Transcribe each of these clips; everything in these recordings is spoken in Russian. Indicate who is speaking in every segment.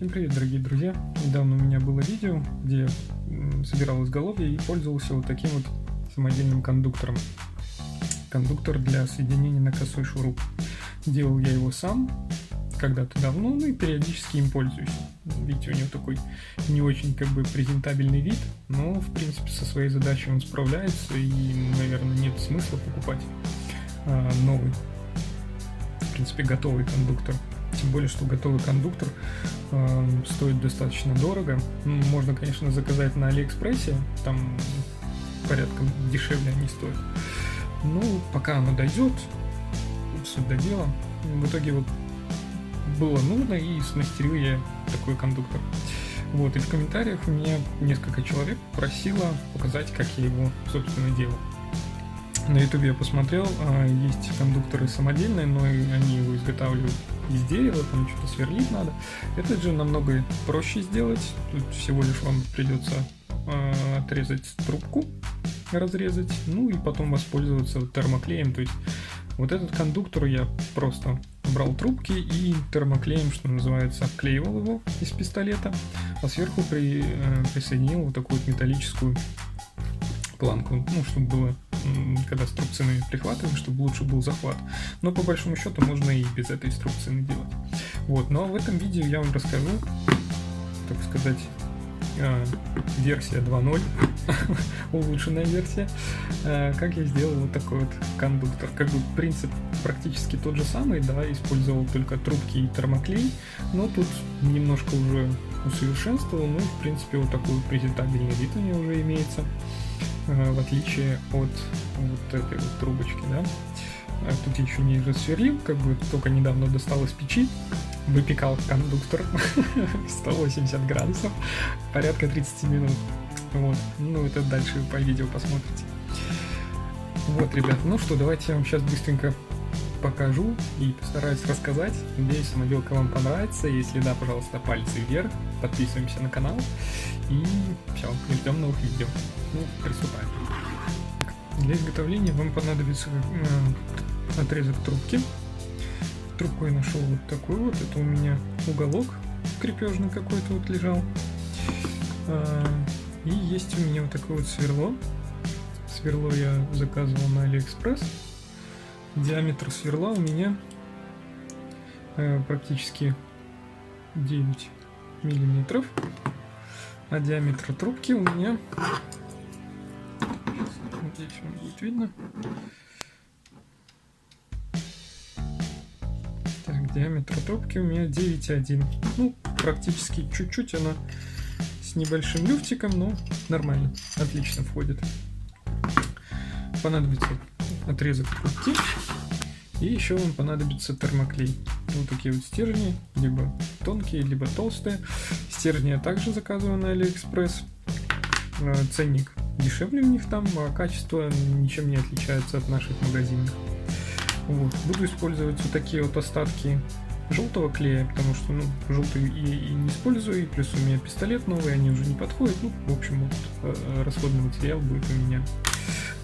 Speaker 1: Всем привет, дорогие друзья! Недавно у меня было видео, где я собирал изголовье и пользовался вот таким вот самодельным кондуктором. Кондуктор для соединения на косой шуруп. Делал я его сам когда-то давно, ну и периодически им пользуюсь. Видите, у него такой не очень презентабельный вид, но в принципе со своей задачей он справляется, и, наверное, нет смысла покупать новый, в принципе, готовый кондуктор. Тем более, что готовый кондуктор стоит достаточно дорого. Можно, конечно, заказать на Алиэкспрессе, там порядком дешевле они стоят. Ну, пока оно дойдет, суть до дела. В итоге вот было нужно, и смастерил я такой кондуктор. Вот, и в комментариях у меня несколько человек просило показать, как я его, собственно, делал. На ютубе я посмотрел, есть кондукторы самодельные, но они его изготавливают из дерева, там что-то сверлить надо. Этот же намного проще сделать. Тут всего лишь вам придется отрезать трубку, разрезать, ну и потом воспользоваться термоклеем. То есть вот этот кондуктор я просто брал трубки и термоклеем, что называется, обклеивал его из пистолета, а сверху присоединил вот такую вот металлическую планку, ну, чтобы было, когда струбцинами прихватываем, чтобы лучше был захват. Но по большому счету можно и без этой струбцины делать. Вот, но в этом видео я вам расскажу, так сказать, версия 2.0, улучшенная версия, как я сделал вот такой вот кондуктор. Принцип практически тот же самый, да, использовал только трубки и термоклей, но тут немножко уже усовершенствовал, ну и в принципе вот такой презентабельный вид у него уже имеется, в отличие от вот этой вот трубочки, да. Тут я еще не рассверлил, только недавно достал из печи, выпекал кондуктор 180 градусов, порядка 30 минут. Вот, ну это дальше вы по видео посмотрите. Вот, ребят, ну что, давайте я вам сейчас быстренько покажу и постараюсь рассказать. Надеюсь, самоделка вам понравится. Если да, пожалуйста, пальцы вверх, подписываемся на канал и все, ждем новых видео. Ну, приступаем. Для изготовления вам понадобится отрезок трубки. Трубку я нашел вот такой вот. Это у меня уголок крепежный какой-то вот лежал. И есть у меня вот такое вот сверло. Сверло я заказывал на Алиэкспресс. Диаметр сверла у меня практически 9 миллиметров. А диаметр трубки у меня... Здесь вам будет видно. Так, диаметр трубки у меня 9,1. Ну, практически чуть-чуть она с небольшим люфтиком, но нормально, отлично входит. Понадобится отрезок трубки. И еще вам понадобится термоклей. Вот такие вот стержни, либо тонкие, либо толстые. Стержни я также заказываю на Алиэкспресс. Ценник дешевле у них там, а качество ничем не отличается от наших магазинных. Вот. Буду использовать вот такие вот остатки желтого клея, потому что, ну, желтый и не использую, и плюс у меня пистолет новый, они уже не подходят. Ну, в общем, вот расходный материал будет у меня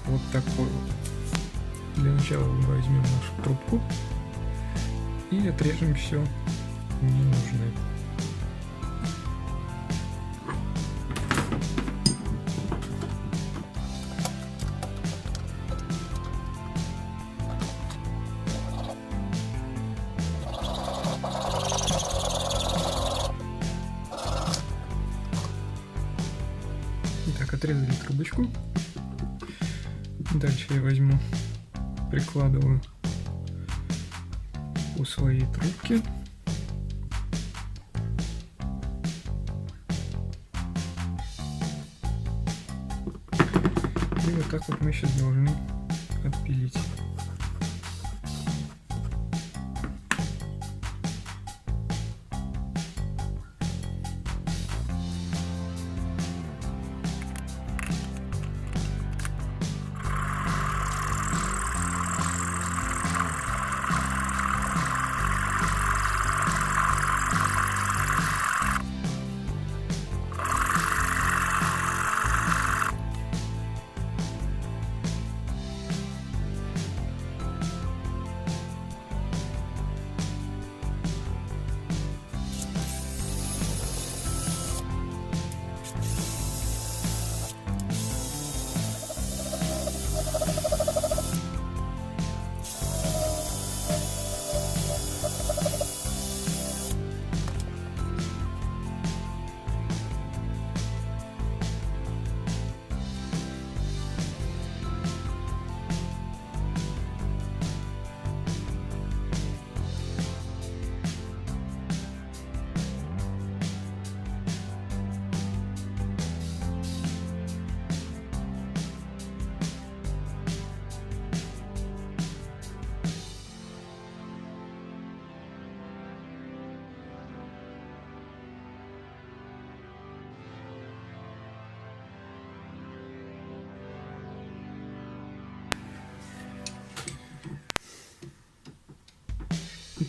Speaker 1: вот такой вот. Для начала возьмем нашу трубку и отрежем все ненужное. Итак, отрезали трубочку. Дальше я возьму, прикладываю у своей трубки. И вот так вот мы сейчас должны отпилить.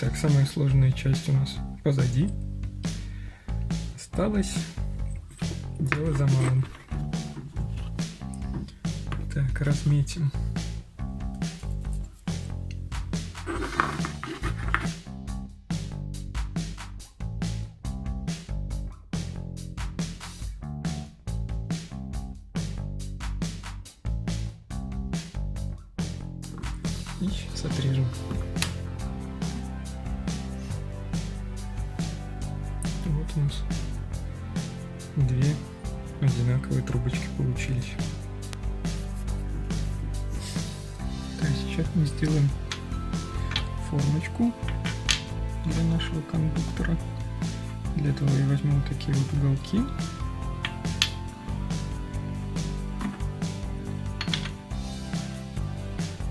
Speaker 1: Итак, самая сложная часть у нас позади. Осталось дело за малым. Так, разметим. И сейчас отрежем. Вот у нас две одинаковые трубочки получились. Так, сейчас мы сделаем формочку для нашего кондуктора. Для этого я возьму вот такие вот уголки.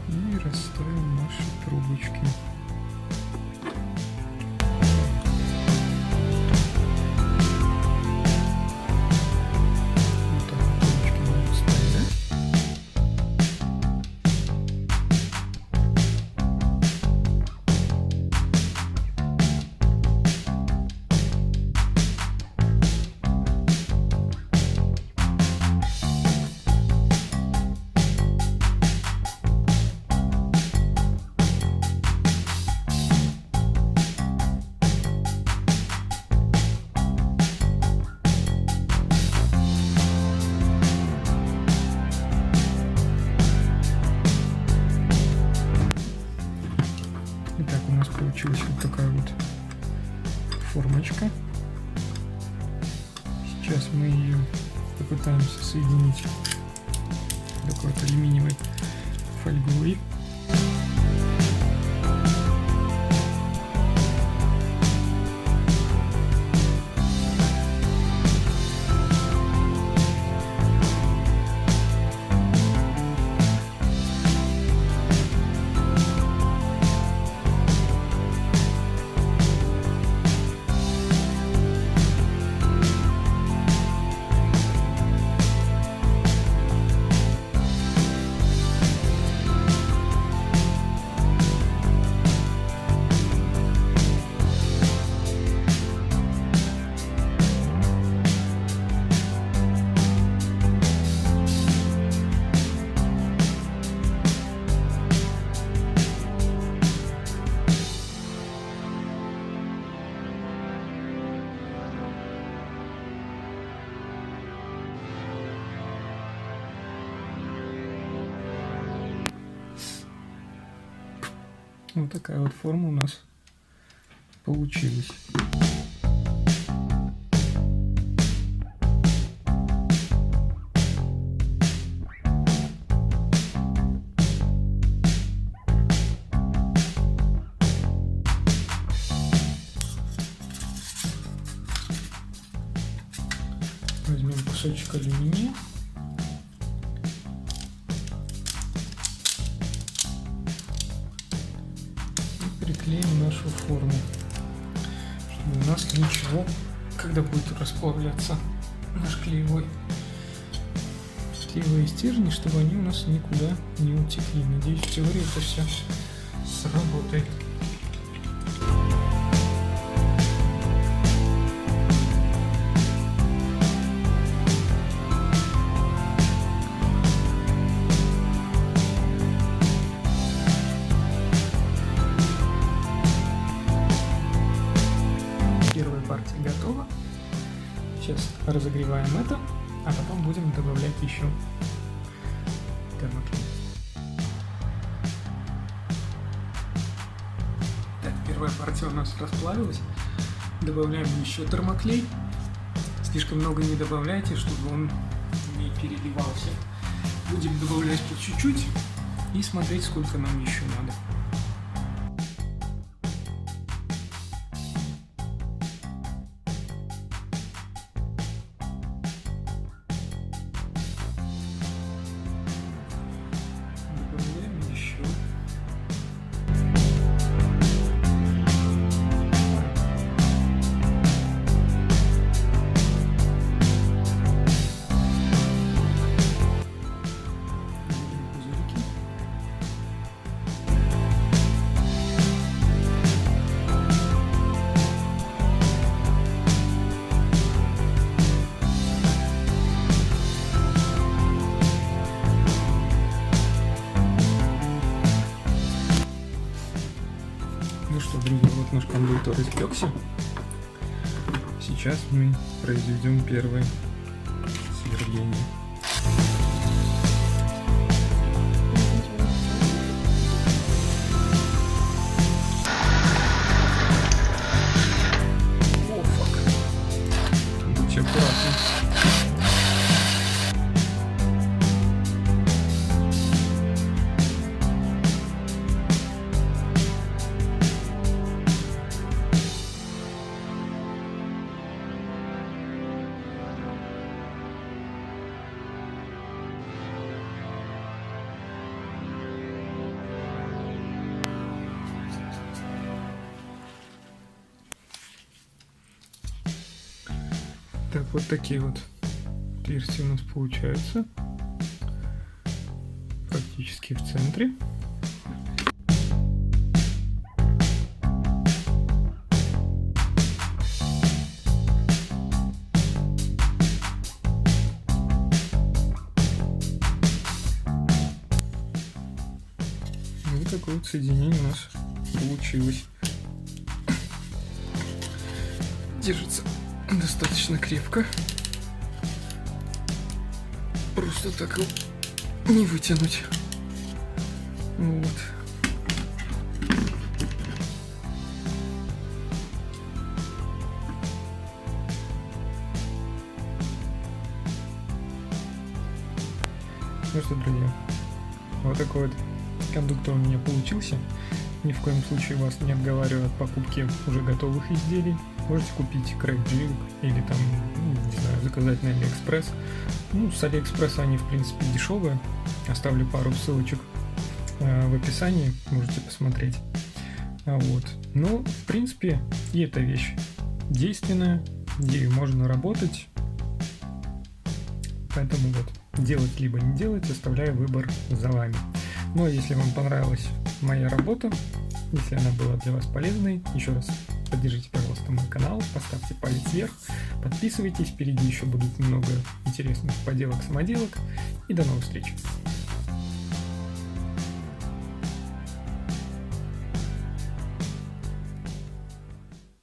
Speaker 1: И расставим наши трубочки. Итак, у нас получилась вот такая вот формочка. Сейчас мы ее попытаемся соединить такой вот алюминиевой фольгой. Вот такая вот форма у нас получилась. Возьмем кусочек алюминия. Приклеим нашу форму, чтобы у нас ничего, когда будет расплавляться наш клеевые стержни, чтобы они у нас никуда не утекли. Надеюсь, в теории это все сработает. Партия готова. Сейчас разогреваем это, а потом будем добавлять еще термоклей. Так, первая партия у нас расплавилась. Добавляем еще термоклей. Слишком много не добавляйте, чтобы он не переливался. Будем добавлять по чуть-чуть и смотреть, сколько нам еще надо. Вот наш кондуктор испекся. Сейчас мы произведем первое сверление. О, фак. Будьте аккуратны. Так, вот такие вот отверстия у нас получаются. Практически в центре. Вот такое вот соединение у нас получилось. Держится достаточно крепко. Просто так его не вытянуть. Вот. Ну что, друзья, вот такой вот кондуктор у меня получился. Ни в коем случае вас не отговариваю от покупки уже готовых изделий. Можете купить Crackjig или там, не знаю, заказать на AliExpress. Ну, с AliExpress они, в принципе, дешевые. Оставлю пару ссылочек в описании, можете посмотреть. Вот. Но, в принципе, и эта вещь действенная, ею можно работать. Поэтому вот, делать либо не делать, оставляю выбор за вами. Ну, а если вам понравилась моя работа, если она была для вас полезной, еще раз поддержите, пожалуйста, мой канал, поставьте палец вверх, подписывайтесь, впереди еще будут много интересных поделок-самоделок, и до новых встреч!